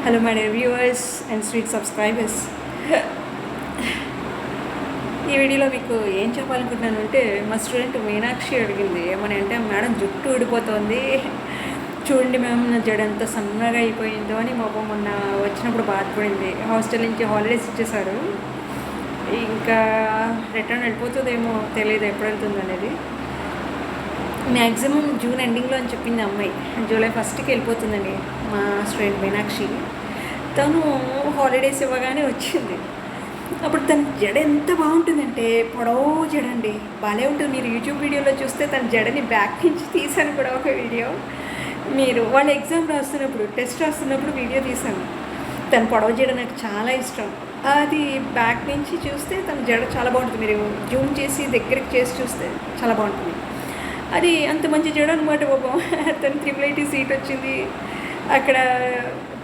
Hello my dear viewers and sweet subscribers. ఈ వీడియోలో మీకు ఏం చెప్పాలనుకుంటున్నాను అంటే మా స్టూడెంట్ మీనాక్షి అడిగింది ఏమని అంటే మేడం జుట్టు ఊడిపోతుంది చూడండి మ్యామ్ నా జడ ఎంత సన్నగా అయిపోయిందో అని మా మొన్న వచ్చినప్పుడు బాధపడింది. హాస్టల్ నుంచి హాలిడేస్ ఇచ్చేసారు, ఇంకా రిటర్న్ వెళ్ళిపోతుందేమో తెలియదు ఎప్పుడు వెళ్తుంది అనేది. మ్యాక్సిమం జూన్ ఎండింగ్లో అని చెప్పింది అమ్మాయి. జూలై ఫస్ట్కి వెళ్ళిపోతుందండి మా స్టూడెంట్ మీనాక్షి. తను హాలిడేస్ ఇవ్వగానే వచ్చింది. అప్పుడు తన జడ ఎంత బాగుంటుందంటే పొడవు జడ అండి, భలే ఉంటుంది. మీరు యూట్యూబ్ వీడియోలో చూస్తే తన జడని బ్యాక్ నుంచి తీసాను కూడా ఒక వీడియో. మీరు వాళ్ళ ఎగ్జామ్ రాస్తున్నప్పుడు టెస్ట్ రాస్తున్నప్పుడు వీడియో తీశాను. తన పొడవు జడ నాకు చాలా ఇష్టం. అది బ్యాక్ నుంచి చూస్తే తన జడ చాలా బాగుంటుంది. మీరు జూమ్ చేసి దగ్గరికి చేసి చూస్తే చాలా బాగుంటుంది. అది అంత మంచి జడ అనమాట బాబా. తను IIIT సీట్ వచ్చింది. అక్కడ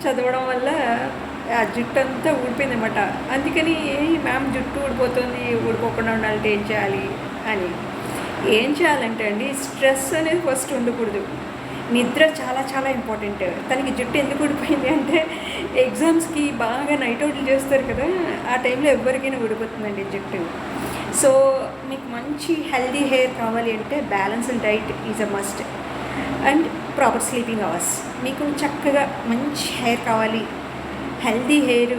చదవడం వల్ల ఆ జుట్టు అంతా ఊడిపోయింది అనమాట. అందుకని మ్యామ్ జుట్టు ఊడిపోతుంది, ఊడిపోకుండా ఉండాలంటే ఏం చేయాలి అని. ఏం చేయాలంటే అండి, స్ట్రెస్ అనేది ఫస్ట్ ఉండకూడదు. నిద్ర చాలా చాలా ఇంపార్టెంట్. తనకి జుట్టు ఎందుకు ఊడిపోయింది అంటే ఎగ్జామ్స్కి బాగా నైట్ అవుట్లు చేస్తారు కదా, ఆ టైంలో ఎవరికైనా ఊడిపోతుందండి జుట్టు. సో మీకు మంచి హెల్దీ హెయిర్ కావాలి అంటే balanced diet is a must and proper sleeping hours. మీకు చక్కగా మంచి హెయిర్ కావాలి, హెల్దీ హెయిర్,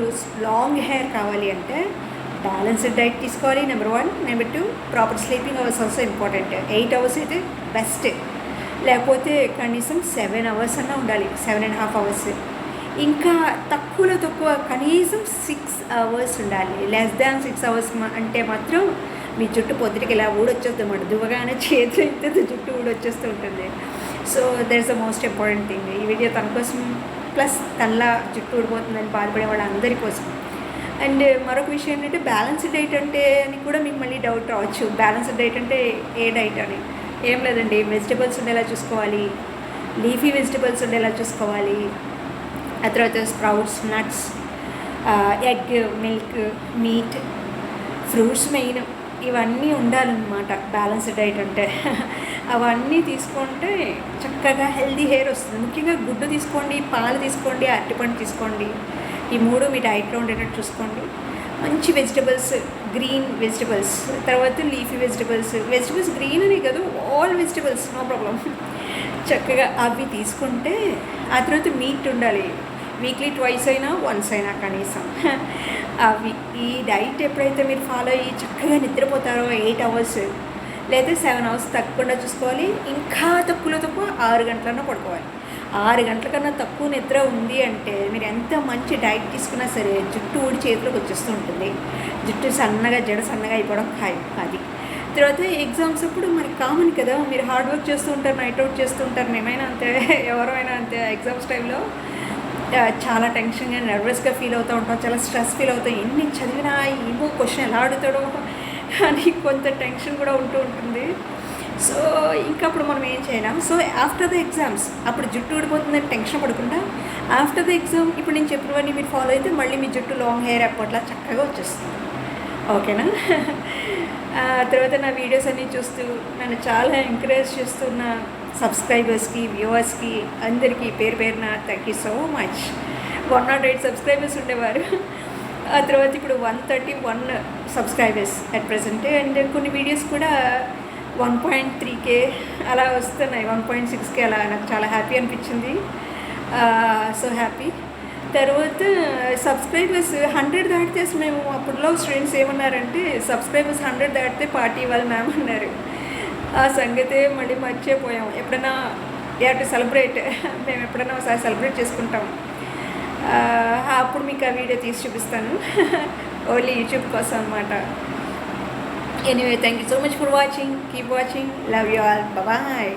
లాంగ్ హెయిర్ కావాలి అంటే బ్యాలెన్స్డ్ డైట్ తీసుకోవాలి. Number 1. Number 2, proper sleeping hours also important. 8 hours అయితే బెస్ట్, లేకపోతే కనీసం 7 అవర్స్ అన్నా ఉండాలి, 7.5 అవర్స్. ఇంకా తక్కువలో తక్కువ కనీసం 6 అవర్స్ ఉండాలి. లెస్ దాన్ 6 అవర్స్ అంటే మాత్రం మీ జుట్టు పొద్దుటికి ఇలా ఊడొచ్చేస్తుంది అన్నమాట. దువ్వగానే చేతి అయితే జుట్టు ఊడొచ్చేస్తూ ఉంటుంది. So that is the most important thing. ఈ వీడియో తన కోసం, ప్లస్ తనలా జుట్టు ఊడిపోతుందని బాధపడే వాళ్ళందరి కోసం. అండ్ మరొక విషయం ఏంటంటే బ్యాలెన్స్డ్ డైట్ అంటే అని కూడా మీకు మళ్ళీ డౌట్ రావచ్చు. బ్యాలెన్స్డ్ డైట్ అంటే ఏ డైట్ అని. ఏం లేదండి, వెజిటబుల్స్ ఉండేలా చూసుకోవాలి, లీఫీ వెజిటబుల్స్ ఉండేలా చూసుకోవాలి. ఆ తర్వాత sprouts, nuts, egg, milk, meet, fruits main, ఇవన్నీ ఉండాలన్నమాట బ్యాలెన్స్డ్ డైట్ అంటే. అవన్నీ తీసుకుంటే చక్కగా హెల్దీ హెయిర్ వస్తుంది. ముఖ్యంగా గుడ్డు తీసుకోండి, పాలు తీసుకోండి, అరటిపండు తీసుకోండి. ఈ 3 మీ డైట్లో ఉండేటట్టు చూసుకోండి. మంచి వెజిటబుల్స్, గ్రీన్ వెజిటబుల్స్, తర్వాత లీఫీ వెజిటబుల్స్ గ్రీన్ అని కాదు, ఆల్ వెజిటబుల్స్ నో ప్రాబ్లం. చక్కగా అవి తీసుకుంటే ఆ తర్వాత మీట్ ఉండాలి. వీక్లీ 2 అయినా 1 అయినా కనీసం. అవి ఈ డైట్ ఎప్పుడైతే మీరు ఫాలో అయ్యి చక్కగా నిద్రపోతారో 8 అవర్స్ లేదా 7 అవర్స్ తగ్గకుండా చూసుకోవాలి. ఇంకా తక్కువలో తక్కువ 6 గంటలన్నా పడుకోవాలి. 6 గంటల కన్నా తక్కువ నిద్ర ఉంది అంటే మీరు ఎంత మంచి డైట్ తీసుకున్నా సరే జుట్టు ఊడి చేతిలోకి వచ్చేస్తూ ఉంటుంది. జుట్టు సన్నగా, జడ సన్నగా అయిపోవడం ఖాయం. అది తర్వాత ఎగ్జామ్స్ అప్పుడు మనకి కామన్ కదా, మీరు హార్డ్ వర్క్ చేస్తూ ఉంటారు, నైట్ అవుట్ చేస్తూ ఉంటారు. మేమైనా అంతే, ఎవరైనా అంతే. ఎగ్జామ్స్ టైంలో చాలా టెన్షన్గా, నర్వస్గా ఫీల్ అవుతూ ఉంటాం, చాలా స్ట్రెస్ ఫీల్ అవుతాం. ఎన్ని చదివినా ఏమో క్వశ్చన్ ఎలా అడుగుతాడో అని కొంత టెన్షన్ కూడా ఉంటూ ఉంటుంది. సో ఇంకా అప్పుడు మనం ఏం చేయలేం. సో ఆఫ్టర్ ద ఎగ్జామ్స్ అప్పుడు జుట్టు ఊడిపోతుందని టెన్షన్ పడకుండా ఆఫ్టర్ ద ఎగ్జామ్ ఇప్పుడు నేను చెప్పినవన్నీ మీరు ఫాలో అయితే మళ్ళీ మీ జుట్టు లాంగ్ హెయిర్ అప్పట్లా చక్కగా వచ్చేస్తుంది. ఓకేనా? తర్వాత నా వీడియోస్ అన్నీ చూస్తూ నన్ను చాలా ఎంకరేజ్ చేస్తున్న సబ్స్క్రైబర్స్కి, వ్యూవర్స్కి అందరికీ పేరు పేరున thank you so much. 108 subscribers ఉండేవారు. ఆ తర్వాత ఇప్పుడు 131 సబ్స్క్రైబర్స్ అట్ ప్రజెంట్. అండ్ కొన్ని వీడియోస్ కూడా 1.3K అలా వస్తున్నాయి, 1.6K అలా. నాకు చాలా హ్యాపీ అనిపించింది. So happy. తర్వాత సబ్స్క్రైబర్స్ 100 దాటితే మేము అప్పుడులో స్టూడెంట్స్ ఏమన్నారంటే సబ్స్క్రైబర్స్ 100 దాటితే పార్టీ ఇవ్వాలి మ్యామ్ అన్నారు. ఆ సంగతే మళ్ళీ మర్చిపోయాం. ఎప్పుడైనా టు సెలబ్రేట్, మేము ఎప్పుడైనా ఒకసారి సెలబ్రేట్ చేసుకుంటాం. అప్పుడు మీకు ఆ వీడియో తీసి చూపిస్తాను. ఓన్లీ యూట్యూబ్ కోసం అనమాట. Anyway, thank you so much for watching. Keep watching. Love you all. Bye.